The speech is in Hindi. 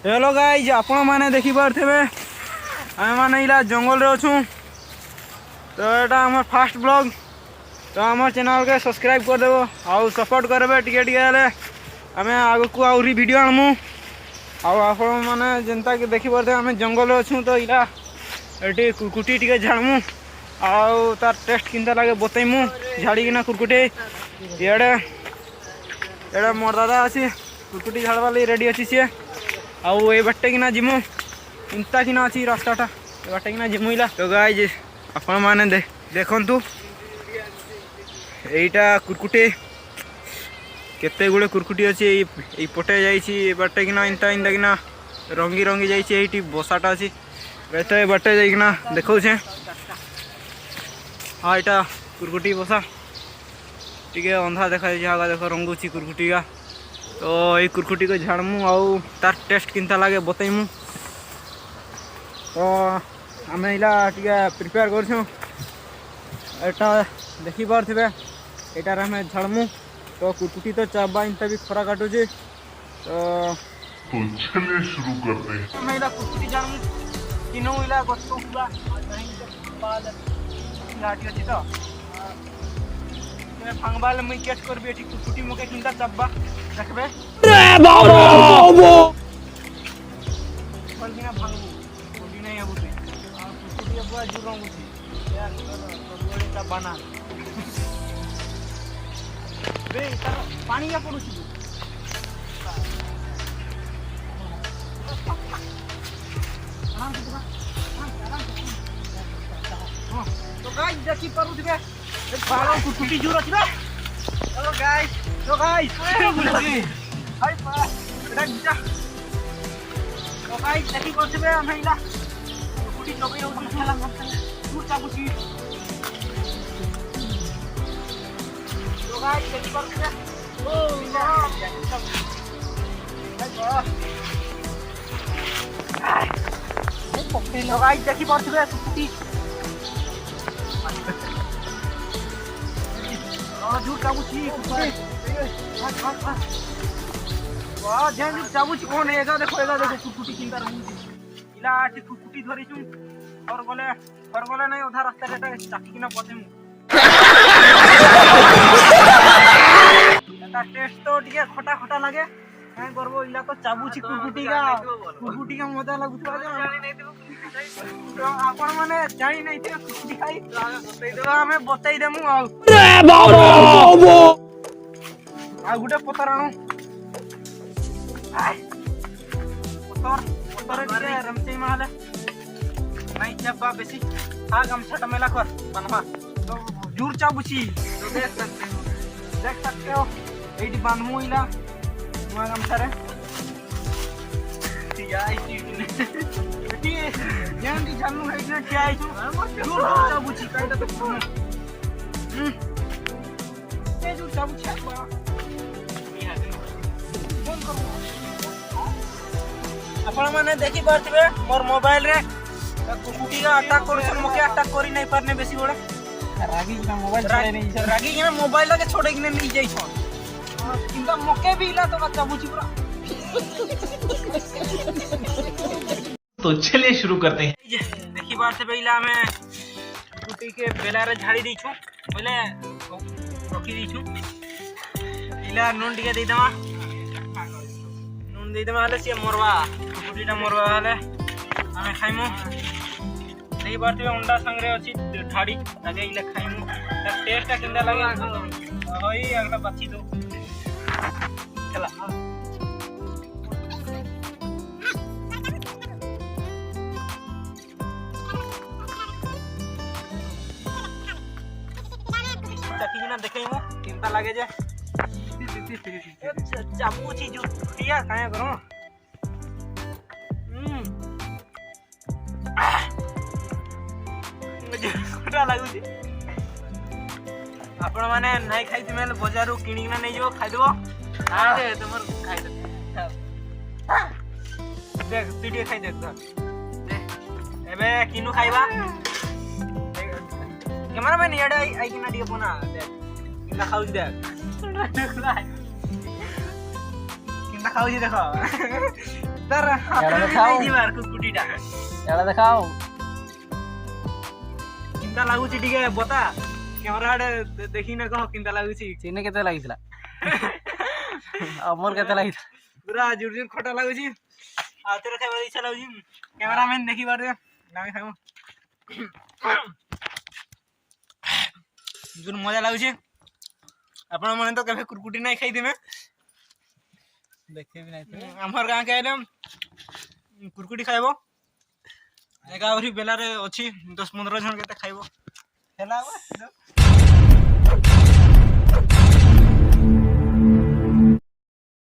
हेलो गाइज आपण मैंने देखी पारे आम मैंने इला जंगल रे अच्छू तो यहाँ आम फास्ट ब्लॉग तो आम चैनल के सब्सक्राइब करदेव आउ सपोर्ट करेंगे टिके टिके आम आग को आहरी वीडियो आनमु आपण मैंने जेनता कि देखी पारे आम जंगल रे अच्छू तो इला ये कुरकुटी टिके झाड़मु आउ तार टेस्ट किंता लगे बतईमु झाड़ीकिना कुरकुटी इे एड़ा मोर दादा अच्छी कुरकुटी झाड़वा लगी रेडी अच्छी सी आउ ये बाटे किना जिमु इंता किना अच्छी रास्ताटा ये बाटे किना जिमु इला तो गाइज आपण माने देखंतु एटा कुरकुटी केते गुड़े कुरकुटी अच्छी ये पटे जाइछि बाटे किना इंता इंता किना रंगी रंगी जाइछि एठी बसाटा अच्छी तो ये बाटे जाइकिना देखौ छे हाँ यहाँ कुरकुटी बसा टी अंधा देखा आगा देख रंगुची कुरकुटी का तो ये कुरकुटी को झाड़मु आउ तार टेस्ट किंता लगे बतईमु तो आम इला टे प्रिपेयर कर देखी पारे यार आम झाड़मु तो कुरकुटी तो चाबा इंता भी खरा काटुचे तो चलिए शुरू करते हैं। आम इला कुरकुटी झाड़मु तीनों इला गछ पूरा लाठी अच्छी तो भांगबाल मुई कैच करबी एठी कुरकुटी मके किंता चाबा देखबे रे बाबू बलकिना भांगबू कोडी नहीं आबुते आ कुरकुटी अब जुरंग उठी यार तो का बना बे तार पानी या पडुची तो गाइस देखि पारु दिबे बारो कुरकुटी जुर अछि बे हेलो गाइस तो गाइस हाय पा रंजा तो गाइस देखि करछबे हम इला कुरकुटी चबई रहउ खेला दूर चाबुची तो गाइस देखि करछबे ओ तो गाइस देखि करछबे कुरकुटी दूर चाबुची वाह जेन चाबुची कोन एगा देखो कुरकुटी किंता रहउची इला आठी कुरकुटी धरिछु और गले नहीं उधर रास्ता रेटा चाकी किना पसेमु एटा टेस्ट तो टिके खटा खटा लागे काय करबो इला तो चाबुची कुरकुटी का मजा लागुतबा जानी नहीं तो आपण माने जानी नहीं थे कुरकुटी खाई बतई देबा हमें बतई देमु आ रे बाबू आ गुटे पतर आनु आय पतर टिके रमचई माले नहीं चाबा बेसी आ गमछा मेला कर बनवा तो जूर चाबुची तो देख सकते हो एडी बानमु इला नुआ गमछा रे ठीक है जेन दी जानू है ने क्या आइछु दूर चाबुची काइटा तो ए दूर चाबुची बा फोन करू आपण माने देखि पारथिबे मोर मोबाइल रे कुरकुटी का अटैक करछन मके अटैक करी नहीं पारने बेसी बड़ा रागी ना मोबाइल छोड़े नहीं रागी ना मोबाइल लगे छोड़े कि नहीं जाई छन किंतु मके भी इला तो चाबुची पूरा तो चलिए शुरू करते हैं। देखी बार से पहला मैं कुटी के बेलारे झाड़ी दीछु बोले रखी दीछु इला नून टिके दे देमा नून दे देमा हले से मोरवा कुटीटा मोरवा हले हमें खाइमु देखी बार से अंडा संगरे अछि ठाड़ी लगे इला खाइमु ता टेस्ट किंदा लगे होई अगला बाची दो चला चाकीना देखैमु किंता लागे जे चाबुची जो किया काया करो मुझे कोटा लागु छी आपण माने नाही खाइ दिमेल बाजारु किनिना नै जो खाइ देबो आरे तमर खाइ दे देख पीडी खाइ देख एबे किनु खाइबा कैमरा मैन याडा आई किना दिए पोना देख किना खाउ दे किना ଖାଉଛି ଦେଖ ତାର ହାତରେ ବି ଖାଉ। ନେଇ ଯିବାର କୁକୁଟିଟା ଏଇଟା ଦେଖାओ କେନ୍ତା ଲାଗୁଛି ଟିକେ ବତା କ୍ୟାମେରା ଆଡେ ଦେଖିନା କହ କେନ୍ତା ଲାଗୁଛି ଚିନି କେତେ ଲାଗିଥିଲା ଅମର କେତେ ଲାଗିଥିଲା ପୁରା ଜୁର ଖଟା ଲାଗୁଛି ଆଉ ତୋର ଖାଇବାର ଇଚ୍ଛା ଲାଗୁଛି କ୍ୟାମେରାମ୍ୟାନ ଦେଖିପାରେ ଆମେ ଖାଇବୁ ଜୁର ମଜା ଲାଗୁଛି ଆପଣ ମାନେ ତ କେବେ କୁରକୁଟି ନାଇଁ ଖାଇଥିବେ ଦେଖିବି ନାହିଁ ଆମର ଗାଁକେ ଆଇଲେ କୁରକୁଟି ଖାଇବ ଏକା ଆହୁରି ବେଲାରେ ଅଛି 10-15 ଜଣ କେତେ ଖାଇବ ହେଲା